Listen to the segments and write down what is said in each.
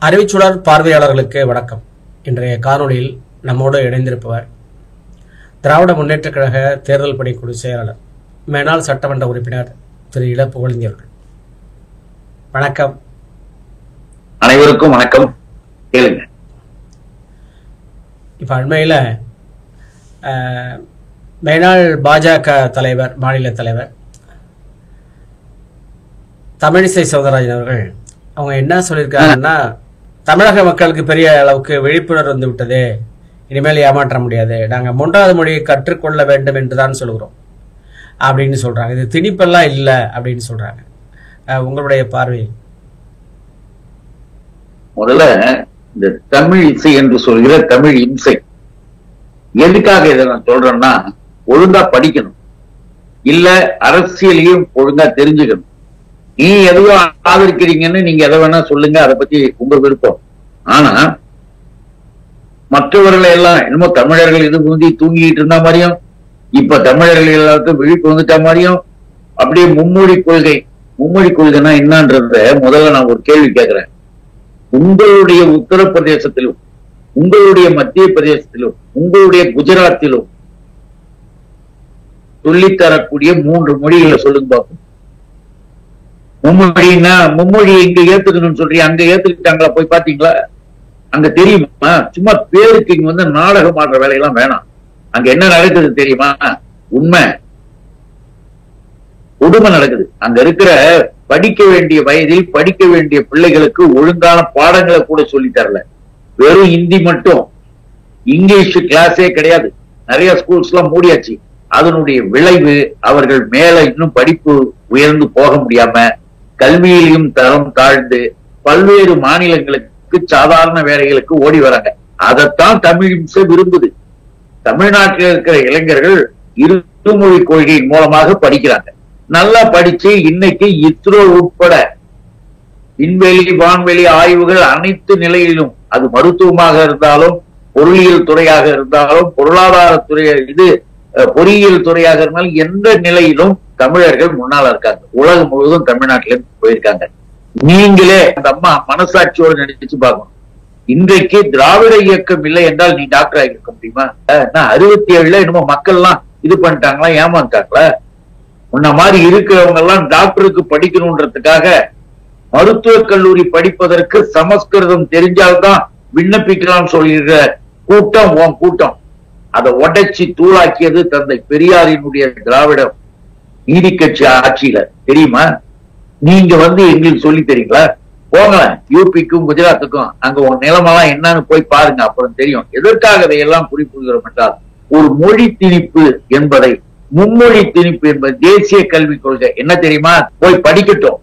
அறிவிச்சுடர் பார்வையாளர்களுக்கு வணக்கம். இன்றைய காணொளியில் நம்மோடு இணைந்திருப்பவர் திராவிட முன்னேற்றக் கழக தேர்தல் பணிக்குழு செயலாளர் மேனாள் சட்டமன்ற உறுப்பினர் திரு இள புகழேந்தி அவர்கள். வணக்கம். அனைவருக்கும் வணக்கம். கேளுங்க. இப்ப அண்மையில மேனாள் பாஜக தலைவர், மாநில தலைவர் தமிழிசை சௌந்தரராஜன் அவர்கள் அவங்க என்ன சொல்லியிருக்காங்கன்னா, தமிழக மக்களுக்கு பெரிய அளவுக்கு விழிப்புணர்வு வந்து விட்டது, இனிமேல் ஏமாற்ற முடியாது, நாங்கள் 3வது மொழியை கற்றுக்கொள்ள வேண்டும் என்றுதான் சொல்கிறோம் அப்படின்னு சொல்றாங்க. இது திணிப்பெல்லாம் இல்லை அப்படின்னு சொல்றாங்க. உங்களுடைய பார்வை? முதல்ல இந்த தமிழ் இசை என்று சொல்கிற தமிழ் இம்சை எதுக்காக இதை நான் சொல்றேன்னா, ஒழுங்கா படிக்கணும், இல்ல அரசியலையும் ஒழுங்கா தெரிஞ்சுக்கணும். நீ எதையோ ஆதரிக்கிறீங்கன்னு நீங்க எதை வேணா சொல்லுங்க, அதை பத்தி உங்க விருப்பம். ஆனா மற்றவர்களை எல்லாம் என்னமோ தமிழர்கள் இது முந்தி தூங்கிட்டு இருந்த மாதிரியும், இப்ப தமிழர்கள் எல்லாருக்கும் விழிப்பு வந்துட்ட மாதிரியும், அப்படியே மும்மொழி கொள்கைன்னா என்னன்றத முதல்ல நான் ஒரு கேள்வி கேட்கிறேன். உங்களுடைய உத்தரப்பிரதேசத்திலும், உங்களுடைய மத்திய பிரதேசத்திலும், உங்களுடைய குஜராத்திலும் சொல்லித்தரக்கூடிய 3 மொழிகளை சொல்லுங்க பார்ப்போம். மும்மொழின்னா மும்மொழி இங்க ஏத்துக்கணும்னு சொல்றீங்க, அங்க ஏத்துக்கிட்டாங்களா? போய் பாத்தீங்களா? அங்க தெரியுமா? சும்மா பேருக்கு இங்க வந்து நாடகம் ஆடுற வேலையெல்லாம் வேணாம். அங்க என்ன நடக்குது தெரியுமா? உண்மை கொடுமை நடக்குது. அங்க இருக்கிற படிக்க வேண்டிய வயதில் படிக்க வேண்டிய பிள்ளைகளுக்கு ஒழுங்கான பாடங்களை கூட சொல்லி தரல. வெறும் ஹிந்தி மட்டும், இங்கிலீஷ் கிளாஸே கிடையாது. நிறைய ஸ்கூல்ஸ் எல்லாம் மூடியாச்சு. அதனுடைய விளைவு அவர்கள் மேல இன்னும் படிப்பு உயர்ந்து போக முடியாம, கல்வியிலும் தரம் தாழ்ந்து பல்வேறு மாநிலங்களுக்கு சாதாரண வேலைகளுக்கு ஓடி வராங்க. அதைத்தான் தமிழ் இம்சை விரும்புது. தமிழ்நாட்டில் இருக்கிற இளைஞர்கள் இருமொழி கொள்கையின் மூலமாக படிக்கிறாங்க. நல்லா படிச்சு இன்னைக்கு இஸ்ரோ உட்பட விண்வெளி வான்வெளி ஆய்வுகள் அனைத்து நிலையிலும், அது மருத்துவமாக இருந்தாலும், பொருளியல் துறையாக இருந்தாலும், பொருளாதாரத்துறை பொறியியல் துறையாக இருந்தாலும், எந்த நிலையிலும் தமிழர்கள் முன்னால இருக்காங்க. உலகம் முழுவதும் தமிழ்நாட்டில போயிருக்காங்க. நீங்களே அந்த அம்மா மனசாட்சியோடு நினைச்சு பார்க்கணும். இன்றைக்கு திராவிட இயக்கம் இல்லை என்றால் நீ டாக்டர் ஆகியிருக்க முடியுமா? 67 என்னமோ மக்கள் எல்லாம் இது பண்ணிட்டாங்களா, ஏமாந்தாங்களா? உன்ன மாதிரி இருக்கிறவங்க எல்லாம் டாக்டருக்கு படிக்கணும்ன்றதுக்காக மருத்துவக் கல்லூரி படிப்பதற்கு சமஸ்கிருதம் தெரிஞ்சால்தான் விண்ணப்பிக்கலாம் சொல்கிற கூட்டம் உன் கூட்டம். அதை உடைச்சி தூளாக்கியது தந்தை பெரியாரினுடைய திராவிட நீதி கட்சி ஆட்சியில. தெரியுமா? நீங்க வந்து எங்களுக்கு சொல்லி தரீங்களா? போங்க யூபிக்கும் குஜராத்துக்கும், அங்க உன் நிலைமெல்லாம் என்னன்னு போய் பாருங்க, அப்புறம் தெரியும். எதற்காக இதையெல்லாம் குறிப்பிடுகிறோம் என்றால், ஒரு மொழி திணிப்பு என்பதை, மும்மொழி திணிப்பு என்பது தேசிய கல்விக் கொள்கை என்ன தெரியுமா? போய் படிக்கட்டும்,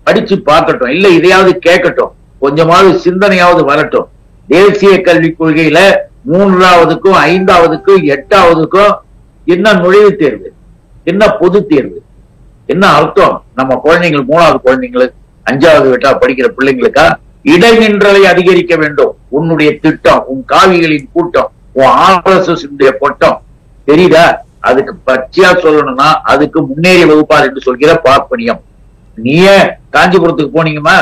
படிச்சு பார்க்கட்டும், இல்ல இதையாவது கேட்கட்டும், கொஞ்சமாவது சிந்தனையாவது வரட்டும். தேசிய கல்விக் கொள்கையில 3வதுக்கும் 5வதுக்கும் 8வதுக்கும் என்ன நுழைவுத் தேர்வு, என்ன பொது தேர்வு, என்ன அர்த்தம்? நம்ம குழந்தைகள் 3வது குழந்தைங்களுக்கு 5வது 8வது படிக்கிற பிள்ளைங்களுக்கா இடைநின்றலை அதிகரிக்க வேண்டும் உன்னுடைய திட்டம், உன் காவிகளின் கூட்டம், உன் RSS கொட்டம். தெரியுதா? அதுக்கு பச்சையா சொல்லணும்னா அதுக்கு முன்னேறிய வகுப்பார் என்று சொல்கிற பார்ப்பனியம். நீயே காஞ்சிபுரத்துக்கு போனீங்கம்மா,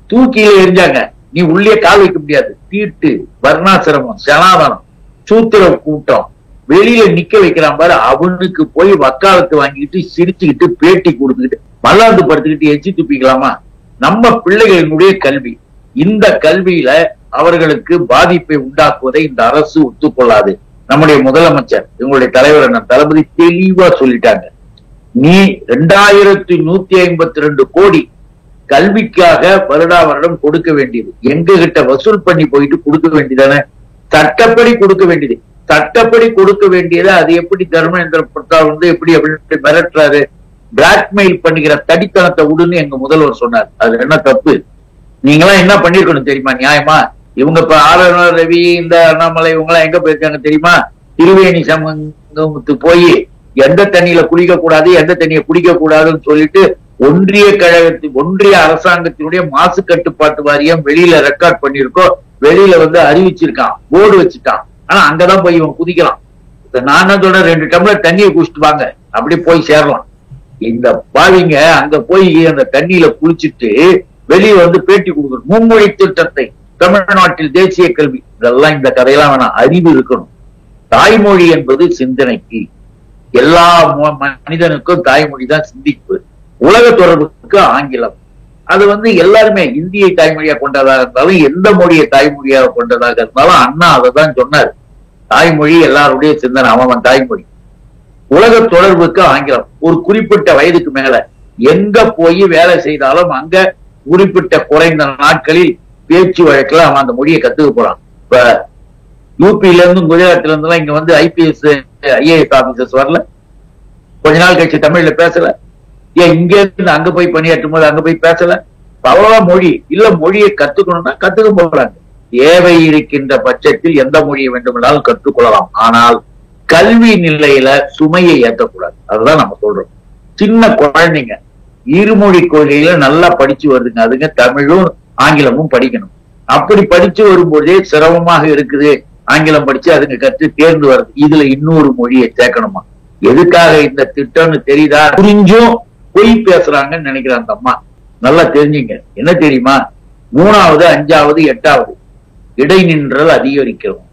தூக்கியில எரிஞ்சாங்க, நீ உள்ளே கால் வைக்க முடியாது. தீட்டு, வர்ணாசிரமம், சனாதனம், சூத்திர கூட்டம் வெளியில நிக்க வைக்கிறான் பாரு, அவனுக்கு போய் வக்காலத்து வாங்கிட்டு சிரிச்சுக்கிட்டு பேட்டி கொடுத்துக்கிட்டு மல்லாந்து படுத்துக்கிட்டு எச்சி துப்பிக்கலாமா? நம்ம பிள்ளைகளினுடைய கல்வி, இந்த கல்வியில அவர்களுக்கு பாதிப்பை உண்டாக்குவதை இந்த அரசு ஒத்துக்கொள்ளாது. நம்முடைய முதலமைச்சர், எங்களுடைய தலைவர் அண்ணன் தளபதி தெளிவா சொல்லிட்டாங்க. நீ 2152 கோடி கல்விக்காக வருடா வருடம் கொடுக்க வேண்டியது, எங்க கிட்ட வசூல் பண்ணி போயிட்டு கொடுக்க வேண்டியதானே? சட்டப்படி கொடுக்க வேண்டியது, சட்டப்படி கொடுக்க வேண்டியது. அது எப்படி தர்மேந்திர பிரதான் வந்து எப்படி அப்படி மிரட்டுறாரு, பிளாக்மெயில் பண்ணுகிற தடித்தனத்தை விடுன்னு எங்க முதல்வர் சொன்னார். அது என்ன தப்பு? நீங்களாம் என்ன பண்ணிருக்கணும் தெரியுமா? நியாயமா இவங்க இப்ப ரவி, இந்த அண்ணாமலை, இவங்க எல்லாம் எங்க போயிருக்காங்க தெரியுமா? திருவேணி சமூகத்துக்கு போய் எந்த தண்ணியில குளிக்க கூடாது, எந்த தண்ணியை குடிக்க கூடாதுன்னு சொல்லிட்டு ஒன்றிய அரசாங்கத்தினுடைய மாசு கட்டுப்பாட்டு வாரியம் வெளியில ரெக்கார்ட் பண்ணிருக்கோம், வெளியில வந்து அறிவிச்சிருக்கான், போர்டு வச்சுட்டான். ஆனா அங்கதான் போய் இவன் குதிக்கலாம். நான் என்ன சொல்றேன், 2 டம்ளர் தண்ணியை குடிச்சிட்டு வாங்க, அப்படி போய் சேரலாம். இந்த பாவிங்க அங்க போய் அந்த தண்ணியில குளிச்சுட்டு வெளியே வந்து பேட்டி கொடுக்கணும். மும்மொழி திட்டத்தை தமிழ்நாட்டில் தேசிய கல்வி, இதெல்லாம் இந்த கதையெல்லாம் வேணாம். அறிவு இருக்கணும். தாய்மொழி என்பது சிந்தனைக்கு, எல்லா மனிதனுக்கும் தாய்மொழி தான் சிந்திப்பு. உலக தொடர்புக்கு ஆங்கிலம். அது வந்து எல்லாருமே இந்தியை தாய்மொழியா கொண்டதாக இருந்தாலும் எந்த மொழியை தாய்மொழியாக கொண்டதாக இருந்தாலும் அண்ணா அதை தான் சொன்னார். தாய்மொழி எல்லாருடைய சிந்தனை, அவன் தாய்மொழி. உலக தொடர்புக்கு ஆங்கிலம். ஒரு குறிப்பிட்ட வயதுக்கு மேல எங்க போய் வேலை செய்தாலும் அங்க குறிப்பிட்ட குறைந்த நாட்களில் பேச்சு வழக்குல அவன் அந்த மொழியை கத்துக்க போறான். இப்ப யூபில இருந்தும் குஜராத்ல இருந்துலாம் இங்க வந்து IPS IAS ஆபீசர்ஸ் வரல, கொஞ்ச நாள் கழிச்சு தமிழ்ல பேசல. ஏன் இங்க இருந்து அங்க போய் பணியாற்றும் போது அங்க போய் பேசல? அவ்வளவா மொழி இல்ல. மொழியை கத்துக்கணும்னா கத்துக்க போறாங்க. தேவை இருக்கின்ற பட்சத்தில் எந்த மொழியை வேண்டுமென்றாலும் கற்றுக்கொள்ளலாம். ஆனால் கல்வி நிலையில சுமையை ஏற்றக்கூடாது. அதுதான் நம்ம சொல்றோம். சின்ன குழந்தைங்க இருமொழி கொள்கையில நல்லா படிச்சு வருதுங்க. அதுங்க தமிழும் ஆங்கிலமும் படிக்கணும். அப்படி படிச்சு வரும்போதே சிரமமாக இருக்குது. ஆங்கிலம் படிச்சு அதுங்க கற்று தேர்ந்து வருது. இதுல இன்னொரு மொழியை சேர்க்கணுமா? எதுக்காக இந்த திட்டம்னு தெரியுதா? புரிஞ்சும் பொய் பேசுறாங்கன்னு நினைக்கிறேன் அந்த அம்மா. நல்லா தெரிஞ்சுங்க. என்ன தெரியுமா? 3வது 5வது 8வது இடைநின்றல் அதிகரிக்கிறோம்.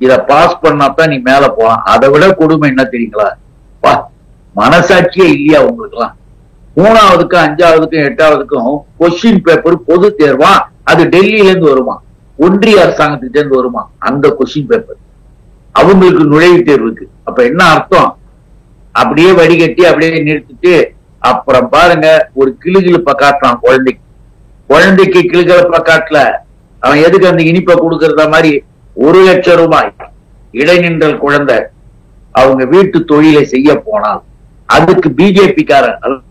இத பாஸ் பண்ணாதான் நீ மேல போலாம். அதை விட கொடுமை என்ன தெரியுங்களா? மனசாட்சியே இல்லையா உங்களுக்கு எல்லாம்? 3வதுக்கும் 5வதுக்கும் 8வதுக்கும் கொஸ்டின் பேப்பர் பொது தேர்வா, அது டெல்லியில இருந்து வருமா, ஒன்றிய அரசாங்கத்திட்ட இருந்து வருமா அந்த கொஸ்டின் பேப்பர் அவங்களுக்கு நுழைவுத் தேர்வுக்கு. அப்ப என்ன அர்த்தம்? அப்படியே வடிகட்டி அப்படியே நிறுத்திட்டு அப்புறம் பாருங்க ஒரு கிளுகிழப்ப காட்டுறான் குழந்தைக்கு கிளுகிழப்ப காட்டல. அவன் எதுக்கு அந்த இனிப்பை கொடுக்கறத மாதிரி 1,00,000 ரூபாய் இடைநின்றல் குழந்தை அவங்க வீட்டு தொழிலை செய்ய போனால் அதுக்கு பிஜேபி காரன்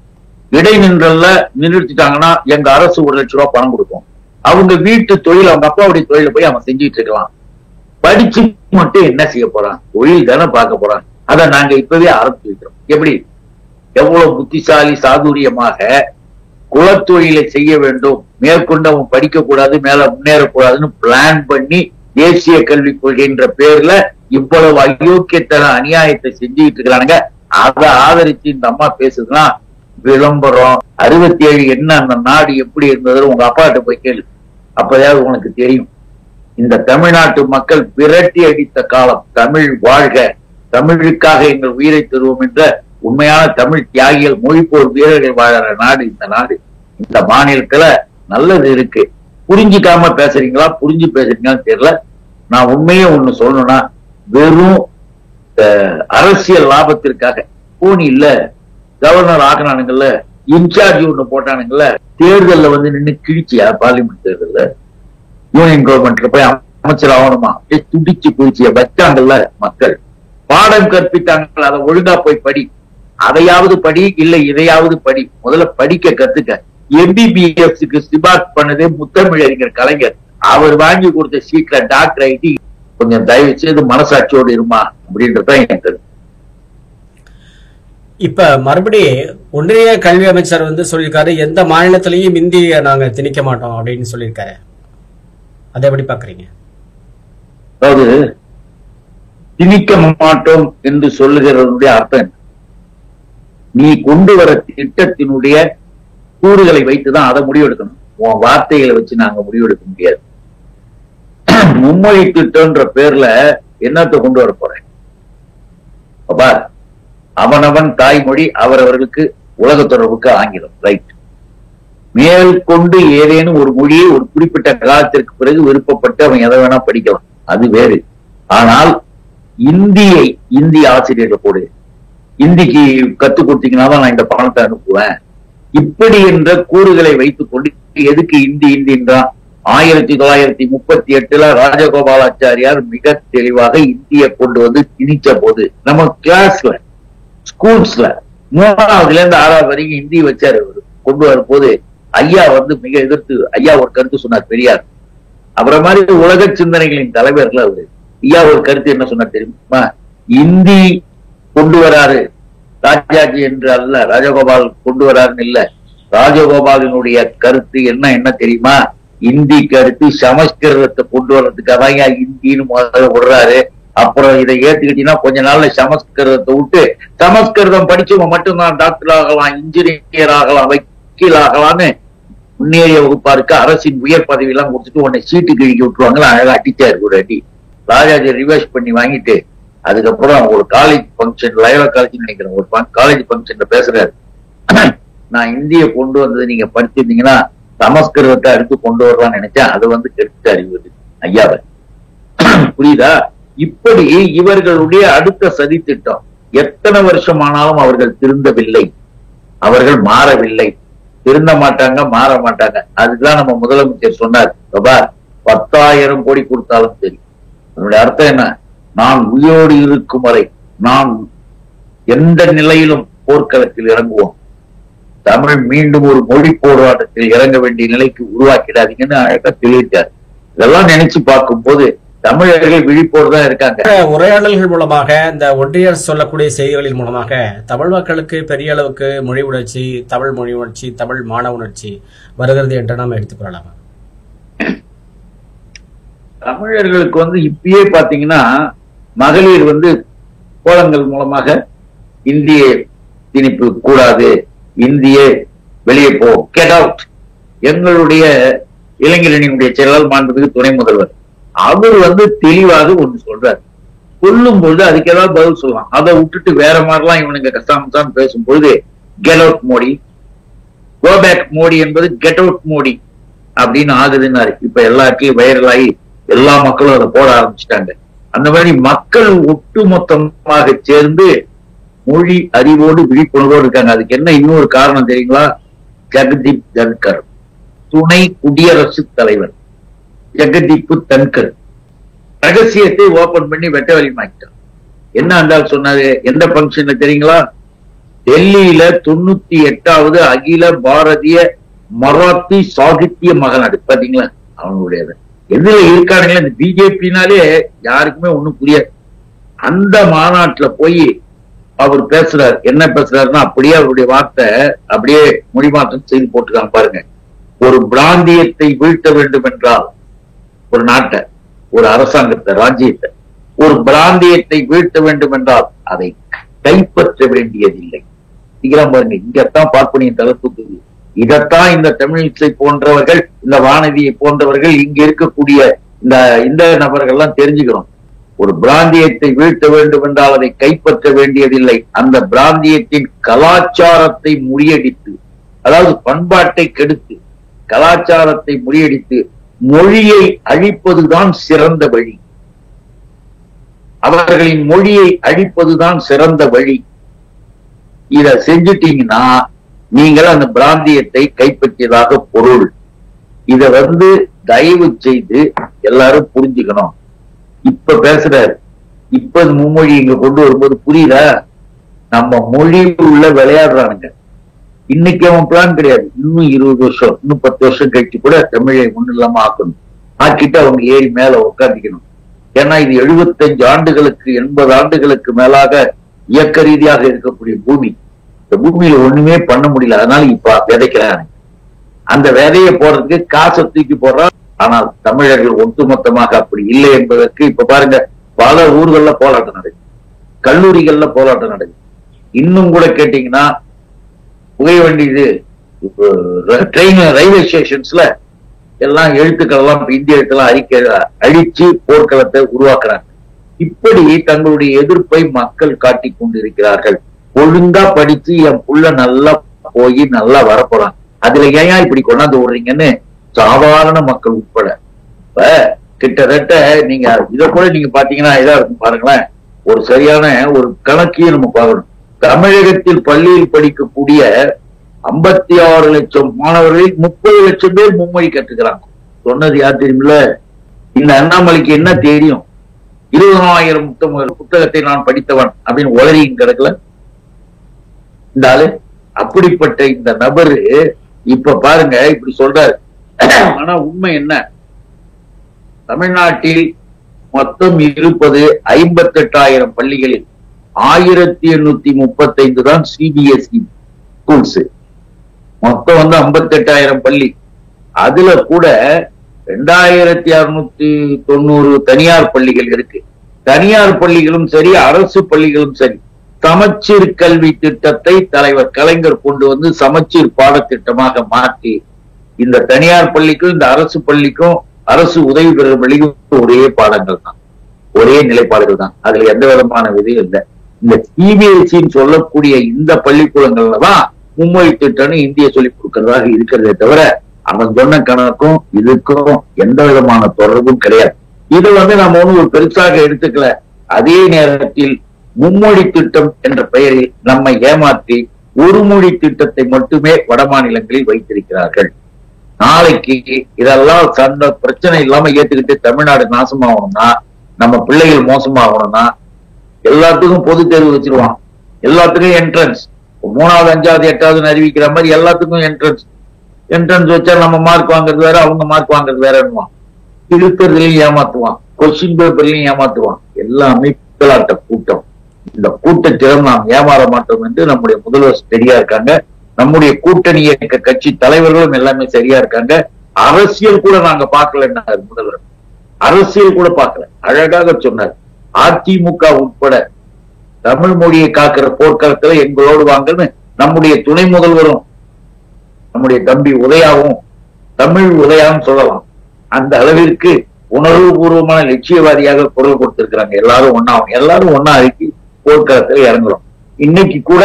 இடைநின்றல்ல நிறுத்திட்டாங்கன்னா எங்க அரசு 1,00,000 ரூபாய் பணம் கொடுக்கும். அவங்க வீட்டு தொழில், அவங்க அப்பாவுடைய தொழில போய் அவன் செஞ்சுட்டு இருக்கலாம். படிச்சு மட்டும் என்ன செய்ய போறான்? தொழில் தானே பார்க்க போறான். அதை நாங்க இப்பவே ஆரம்பிச்சு வைக்கிறோம். எப்படி எவ்வளவு புத்திசாலி சாதுரியமாக குலத்தொழிலை செய்ய வேண்டும், மேற்கொண்டு அவன் படிக்க கூடாது, மேல முன்னேறக்கூடாதுன்னு பிளான் பண்ணி தேசிய கல்விக் கொள்கைன்ற பேர்ல இவ்வளவு அயோக்கியத்தன அநியாயத்தை செஞ்சுக்கிட்டு இருக்கிறானுங்க. அதை ஆதரிச்சு இந்த அம்மா பேசுதுன்னா விளம்பரம். 67 என்ன அந்த நாடு எப்படி இருந்தது உங்க அப்பாட்ட போய் கேளு, அப்பயாவது உனக்கு தெரியும். இந்த தமிழ்நாட்டு மக்கள் விரட்டி அடித்த காலம். தமிழ் வாழ்க, தமிழுக்காக எங்கள் உயிரை தருவோம் என்ற உண்மையான தமிழ் தியாகிகள், மொழிப்போர் வீரர்கள் வாழற நாடு இந்த நாடு. இந்த மாநிலத்துல நல்லது இருக்கு. புரிஞ்சுக்காம பேசுறீங்களா, புரிஞ்சு பேசுறீங்களான்னு தெரியல. நான் உண்மையே ஒண்ணு சொல்லணும்னா, வெறும் அரசியல் லாபத்திற்காக போனி இல்ல கவர்னர் ஆக்கினானுங்கல்ல, இன்சார்ஜ் ஒண்ணு போட்டானுங்கல்ல, தேர்தல்ல வந்து நின்று கிழிச்சியா? பார்லிமெண்ட் தேர்தல்ல யூனியன் கவர்மெண்ட்ல போய் அமைச்சர் ஆகணுமா? துடிச்சு குடிச்சிய வச்சாங்கல்ல மக்கள். பாடம் கற்பித்தாங்க, அதை ஒழுங்கா போய் படி. அதையாவது படி, இல்ல இதையாவது படி. முதல்ல படிக்க கத்துக்க. MBBSக்கு சிபார்ஸ் பண்ணதே முத்தமிழறிஞர் கலைஞர். அவர் வாங்கி கொடுத்த சீட்ல டாக்டர் ஐடி. கொஞ்சம் தயவு செய்து மனசாட்சியோடு இருமா அப்படின்றதான் என் கருத்து. இப்ப மறுபடியும் ஒன்றிய கல்வி அமைச்சர் வந்து சொல்லியிருக்காரு, எந்த மாநிலத்திலையும் இந்திய நாங்க திணிக்க மாட்டோம் அப்படின்னு சொல்லியிருக்காரு. அதை எப்படி பாக்குறீங்க? அதாவது திணிக்க மாட்டோம் என்று சொல்லுகிறதுடைய அர்த்தம் என்ன? நீ கொண்டு வர திட்டத்தினுடைய கூறுகளை வைத்துதான் அதை முடிவெடுக்கணும். உன் வார்த்தைகளை வச்சு நாங்க முடிவெடுக்க முடியாது. மும்மொழி திட்டம்ன்ற பேர்ல என்னத்தை கொண்டு வர போறேன்? அவனவன் தாய்மொழி, அவரவர்களுக்கு உலக தொடர்புக்கு ஆங்கிலம். ரைட். மேற்கொண்டு ஏதேனும் ஒரு மொழியை ஒரு குறிப்பிட்ட காலத்திற்கு பிறகு விருப்பப்பட்டு அவன் எதை வேணா படிக்கலாம், அது வேறு. ஆனால் இந்தியை இந்திய ஆசிரியர்கள் போடு, இந்திக்கு கத்துக் கொடுத்தீங்கன்னா தான் நான் இந்த பணத்தை அனுப்புவேன், இப்படி என்ற கூறுகளை வைத்துக் கொண்டு எதுக்கு இந்தி இந்தின்றான்? 1938 ராஜகோபாலாச்சாரியார் மிக தெளிவாக இந்தியை கொண்டு வந்து திணிச்ச போது நம்ம கிளாஸ்ல ஸ்கூல்ஸ்ல 3வதுல இருந்து 6வது வரைக்கும் ஹிந்தி வச்சாரு. கொண்டு வரும் போது ஐயா வந்து மிக எதிர்த்து ஐயா ஒரு கருத்து சொன்னார், பெரியார். அப்புறம் மாதிரி உலக சிந்தனைகளின் தலைவர்கள் அவரு. ஐயா ஒரு கருத்து என்ன சொன்னார் தெரியுமா? இந்தி கொண்டு வராரு ராஜாஜி என்று அல்ல, ராஜகோபால் கொண்டு வராருன்னு இல்ல. ராஜகோபாலினுடைய கருத்து என்ன தெரியுமா? இந்தி கருத்து சமஸ்கிருதத்தை கொண்டு வர்றதுக்காக இந்தின்னு முதல்ல விடுறாரு. அப்புறம் இதை ஏத்துக்கிட்டீங்கன்னா கொஞ்ச நாள்ல சமஸ்கிருதத்தை விட்டு சமஸ்கிருதம் படிச்சவங்க மட்டும்தான் டாக்டர் ஆகலாம், இன்ஜினியர் ஆகலாம், வக்கீல் ஆகலாம்னு முன்னேறிய வகுப்பாருக்கு அரசின் உயர் பதவி எல்லாம் கொடுத்துட்டு உன்னை சீட்டு கிழிக்க விட்டுருவாங்களா, அழகா அடிச்சாரு ஒரு அடி. ராஜாஜி ரிவர்ஸ் பண்ணி வாங்கிட்டு அதுக்கப்புறம் ஒரு காலேஜ் பங்கன், லயோலா காலேஜ் நினைக்கிறேன், ஒரு காலேஜ் பங்கன்ல பேசுறாரு, நான் இந்திய கொண்டு வந்தது நீங்க படிச்சிருந்தீங்கன்னா சமஸ்கிருதத்தை அடுத்து கொண்டு வரலாம்னு நினைச்சேன், அதை வந்து கெடுத்து அறிவுது ஐயாவை. புரியுதா? இப்படி இவர்களுடைய அடுத்த சதி திட்டம். எத்தனை வருஷமானாலும் அவர்கள் திருந்தவில்லை, அவர்கள் மாறவில்லை, திருந்த மாட்டாங்க, மாற மாட்டாங்க. அதுதான் நம்ம முதலமைச்சர் சொன்னார், 10,000 கோடி கொடுத்தாலும் சரி. அதனுடைய அர்த்தம் என்ன? நான் உயிரோடு இருக்கும் வரை நான் எந்த நிலையிலும் போர்க்களத்தில் இறங்குவோம், தமிழ் மீண்டும் ஒரு மொழி போராட்டத்தில் இறங்க வேண்டிய நிலைக்கு உருவாக்கிடாதீங்கன்னு அழகா சொல்லியிருக்காரு. இதெல்லாம் நினைச்சு பார்க்கும் போது தமிழர்கள் விழிப்போடு தான் இருக்காங்க. உரையாடல்கள் மூலமாக, இந்த ஒன்றிய அரசு சொல்லக்கூடிய செய்திகளின் மூலமாக தமிழ் மக்களுக்கு பெரிய அளவுக்கு மொழி உணர்ச்சி, தமிழ் மொழி உணர்ச்சி, தமிழ் மாணவ உணர்ச்சி வருகிறது என்று நாம் எடுத்துக்கொள்ளலாமா? தமிழர்களுக்கு வந்து இப்பயே பாத்தீங்கன்னா மகளிர் வந்து கோலங்கள் மூலமாக இந்திய திணிப்பு கூடாது, இந்திய வெளியே போ, கெட் அவுட். எங்களுடைய இளைஞரணியினுடைய செயலாளர் மாண்புமிகு துணை முதல்வர் அவர் வந்து தெளிவாக ஒண்ணு சொல்றாரு. சொல்லும் பொழுது அதுக்கு ஏதாவது பதில் சொல்லலாம். அதை விட்டுட்டு வேற மாதிரிலாம் இவனுங்க கஷ்டம்தான் பேசும்பொழுது get out Modi, go back Modi என்பது கெட் அவுட் மோடி அப்படின்னு ஆகுதுன்னாரு. இப்ப எல்லா இடத்துலயும் வைரல் ஆகி எல்லா மக்களும் அதை போட ஆரம்பிச்சுட்டாங்க. அந்த மாதிரி மக்கள் ஒட்டுமொத்தமாக சேர்ந்து மொழி அறிவோடு விழிப்புணர்வோடு இருக்காங்க. அதுக்கு என்ன இன்னொரு காரணம் தெரியுங்களா? ஜெகதீப் தன்கர், துணை குடியரசுத் தலைவர் ஜெகதீப் தன்கர் ரகசியத்தை ஓபன் பண்ணி வெட்ட வெளிமாக்கிட்டார். என்ன இருந்தாலும் சொன்னாரு, எந்த பங்கன்ல தெரியுங்களா? டெல்லியில 98வது அகில பாரதிய மராத்தி சாகித்ய மகாநாடு. பாத்தீங்களா அவங்களுடைய எதுல இருக்கானுங்களே, இந்த பிஜேபினாலே யாருக்குமே ஒண்ணும் புரியாது. அந்த மாநாட்டுல போய் அவர் பேசுறாரு. என்ன பேசுறாருன்னா, அப்படியே அவருடைய வார்த்தை அப்படியே மொழிமாற்றம் செய்து போட்டுருக்காங்க பாருங்க. ஒரு பிராந்தியத்தை வீழ்த்த வேண்டும் என்றால், ஒரு நாட்டை, ஒரு அரசாங்கத்தை, ராஜ்யத்தை, ஒரு பிராந்தியத்தை வீழ்த்த வேண்டும் என்றால் அதை கைப்பற்ற வேண்டியதில்லை. பாருங்க, இங்கத்தான் பார்ப்பனியின் தலை தூக்குது. இதைத்தான் இந்த தமிழிசை போன்றவர்கள், இந்த வானதியை போன்றவர்கள், இங்க இருக்கக்கூடிய இந்த நபர்கள்லாம் தெரிஞ்சுக்கணும். ஒரு பிராந்தியத்தை வீழ்த்த வேண்டும் என்றால் அதை கைப்பற்ற வேண்டியதில்லை, அந்த பிராந்தியத்தின் கலாச்சாரத்தை முறியடித்து, அதாவது பண்பாட்டை கெடுத்து கலாச்சாரத்தை முறியடித்து மொழியை அழிப்பதுதான் சிறந்த வழி. அவர்களின் மொழியை அழிப்பதுதான் சிறந்த வழி. இத செஞ்சுட்டீங்கன்னா நீங்கள் அந்த பிராந்தியத்தை கைப்பற்றியதாக பொருள். இத வந்து தயவு செய்து எல்லாரும் புரிஞ்சுக்கணும். இப்ப பேசுறாரு, இப்ப மும்மொழி இங்க கொண்டு வரும்போது புரியுதா? நம்ம மொழி உள்ள விளையாடுறானுங்க. இன்னைக்கு அவன் பிளான் கிடையாது, இன்னும் 20 வருஷம், இன்னும் 10 வருஷம் கழிச்சு கூட தமிழை ஒண்ணு இல்லாம ஆக்கணும். ஆக்கிட்டு அவங்க ஏறி மேல உட்காந்துக்கணும். ஏன்னா இது 75 ஆண்டுகளுக்கு 80 ஆண்டுகளுக்கு மேலாக இயக்க ரீதியாக இருக்கக்கூடிய பூமி. இந்த பூமியில ஒண்ணுமே பண்ண முடியல. அதனால இப்ப விதைக்கிறாங்க. அந்த விதையை போடுறதுக்கு காசை தூக்கி போடுறான். ஆனால் தமிழர்கள் ஒட்டுமொத்தமாக அப்படி இல்லை என்பதற்கு இப்ப பாருங்க, பல ஊர்கள்ல போராட்டம் நடக்குது, கல்லூரிகள்ல போராட்டம் நடக்குது. இன்னும் கூட கேட்டீங்கன்னா புகை வண்டி இது ட்ரெயின் ரயில்வே ஸ்டேஷன்ஸ்ல எல்லாம் எழுத்துக்கள் எல்லாம் இந்திய எழுத்தெல்லாம் அழிச்சு போர்க்களத்தை உருவாக்குறாங்க. இப்படி தங்களுடைய எதிர்ப்பை மக்கள் காட்டிக் கொண்டிருக்கிறார்கள். ஒழுங்கா படிச்சு என் புள்ள நல்லா போய் நல்லா வரப்போறாங்க, அதுல ஏன் இப்படி கொண்டாந்து விடுறீங்கன்னு சாதாரண மக்கள் உட்பட. இப்ப கிட்டத்தட்ட நீங்க இதை கூட நீங்க பாத்தீங்கன்னா இதா இருக்கும் பாருங்களேன். ஒரு சரியான ஒரு கணக்கையும் நம்ம பார்க்கணும். தமிழகத்தில் பள்ளியில் படிக்கக்கூடிய 56 லட்சம் மாணவர்களில் 30 லட்சம் பேர் மும்மொழி கற்றுக்கிறாங்க. சொன்னது யார் தெரியுமில்ல? இந்த அண்ணாமலைக்கு என்ன தெரியும்? 20,000 புத்தகத்தை நான் படித்தவன் அப்படின்னு உளறியும் கிடக்கல இந்த ஆளு. அப்படிப்பட்ட இந்த நபரு இப்ப பாருங்க இப்படி சொல்றாரு. ஆனா உண்மை என்ன? தமிழ்நாட்டில் மொத்தம் இருப்பது 58,000 பள்ளிகளில் 1835 தான் சிபிஎஸ்இ ஸ்கூல்ஸ். மொத்தம் வந்து 58,000 பள்ளி. அதுல கூட 2,690 தனியார் பள்ளிகள் இருக்கு. தனியார் பள்ளிகளும் சரி, அரசு பள்ளிகளும் சரி, சமச்சீர் கல்வி திட்டத்தை தலைவர் கலைஞர் கொண்டு வந்து சமச்சீர் பாடத்திட்டமாக மாற்றி இந்த தனியார் பள்ளிக்கும் இந்த அரசு பள்ளிக்கும் அரசு உதவி பெறும் பள்ளிக்கும் ஒரே பாடங்கள் தான், ஒரே நிலைப்பாடுகள் தான். அதுல எந்த விதமான விதையும் இல்லை. இந்த சிபிஎஸ்சின்னு சொல்லக்கூடிய இந்த பள்ளிக்கூடங்கள்ல தான் மும்மொழி திட்டம்னு இந்திய சொல்லிக் கொடுக்கறதாக இருக்கிறதே தவிர அவன் சொன்ன கணக்கும் இதுக்கும் எந்த விதமான தொடர்பும் கிடையாது. இது நம்ம ஒரு பெருசாக எடுத்துக்கல. அதே நேரத்தில் மும்மொழி திட்டம் என்ற பெயரில் நம்மை ஏமாற்றி ஒரு மொழி திட்டத்தை மட்டுமே வட மாநிலங்களில் வைத்திருக்கிறார்கள். நாளைக்கு இதெல்லாம் சண்ட பிரச்சனை இல்லாம ஏத்துக்கிட்டு தமிழ்நாடு நாசமாகணும்னா, நம்ம பிள்ளைகள் மோசமாகணும்னா எல்லாத்துக்கும் பொது தேர்வு வச்சிருவான், எல்லாத்துக்கும் என்ட்ரன்ஸ், 3வது 5வது 8வது அறிவிக்கிற மாதிரி எல்லாத்துக்கும் என்ட்ரன்ஸ் வச்சா நம்ம மார்க் வாங்குறது வேற, அவங்க மார்க் வாங்குறது வேறன்னுவான். திருத்தறதுலயும் ஏமாத்துவான், கொஸ்டின் பேப்பர்லயும் ஏமாத்துவான். எல்லாமே பித்தலாட்ட கூட்டம். இந்த கூட்டத்திடம் நாம் ஏமாற மாட்டோம் என்று நம்முடைய முதல்வர் சரியா இருக்காங்க. நம்முடைய கூட்டணி இயக்க கட்சி தலைவர்களும் எல்லாமே சரியா இருக்காங்க. அரசியல் கூட நாங்க பார்க்கலன்னாரு முதல்வர், அரசியல் கூட பார்க்கல. அழகாக சொன்னார், அதிமுக உட்பட தமிழ் மொழியை காக்கிற போர்க்களத்துல எங்களோடு வாங்கன்னு நம்முடைய துணை முதல்வரும் நம்முடைய தம்பி உதயாவும் தமிழ் உதயாவும் சொல்லலாம். அந்த அளவிற்கு உணர்வு பூர்வமான லட்சியவாதியாக குரல் கொடுத்திருக்கிறாங்க. எல்லாரும் ஒன்னா அறிக்கை போர்க்களத்தில் இறங்குறோம். இன்னைக்கு கூட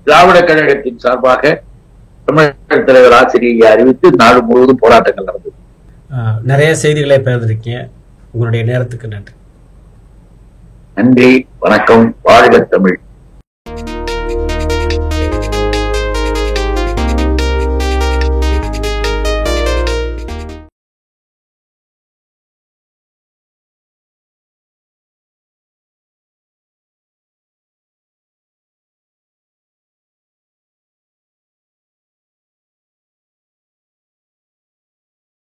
திராவிட கழகத்தின் சார்பாக தமிழக தலைவர் ஆசிரியை அறிவித்து நாடு முழுவதும் போராட்டங்கள் நடந்தது. நிறைய செய்திகளை பகிர்ந்திருக்கீங்க. உங்களுடைய நேரத்துக்கு நன்றி. நன்றி, வணக்கம், வாழ்க தமிழ்.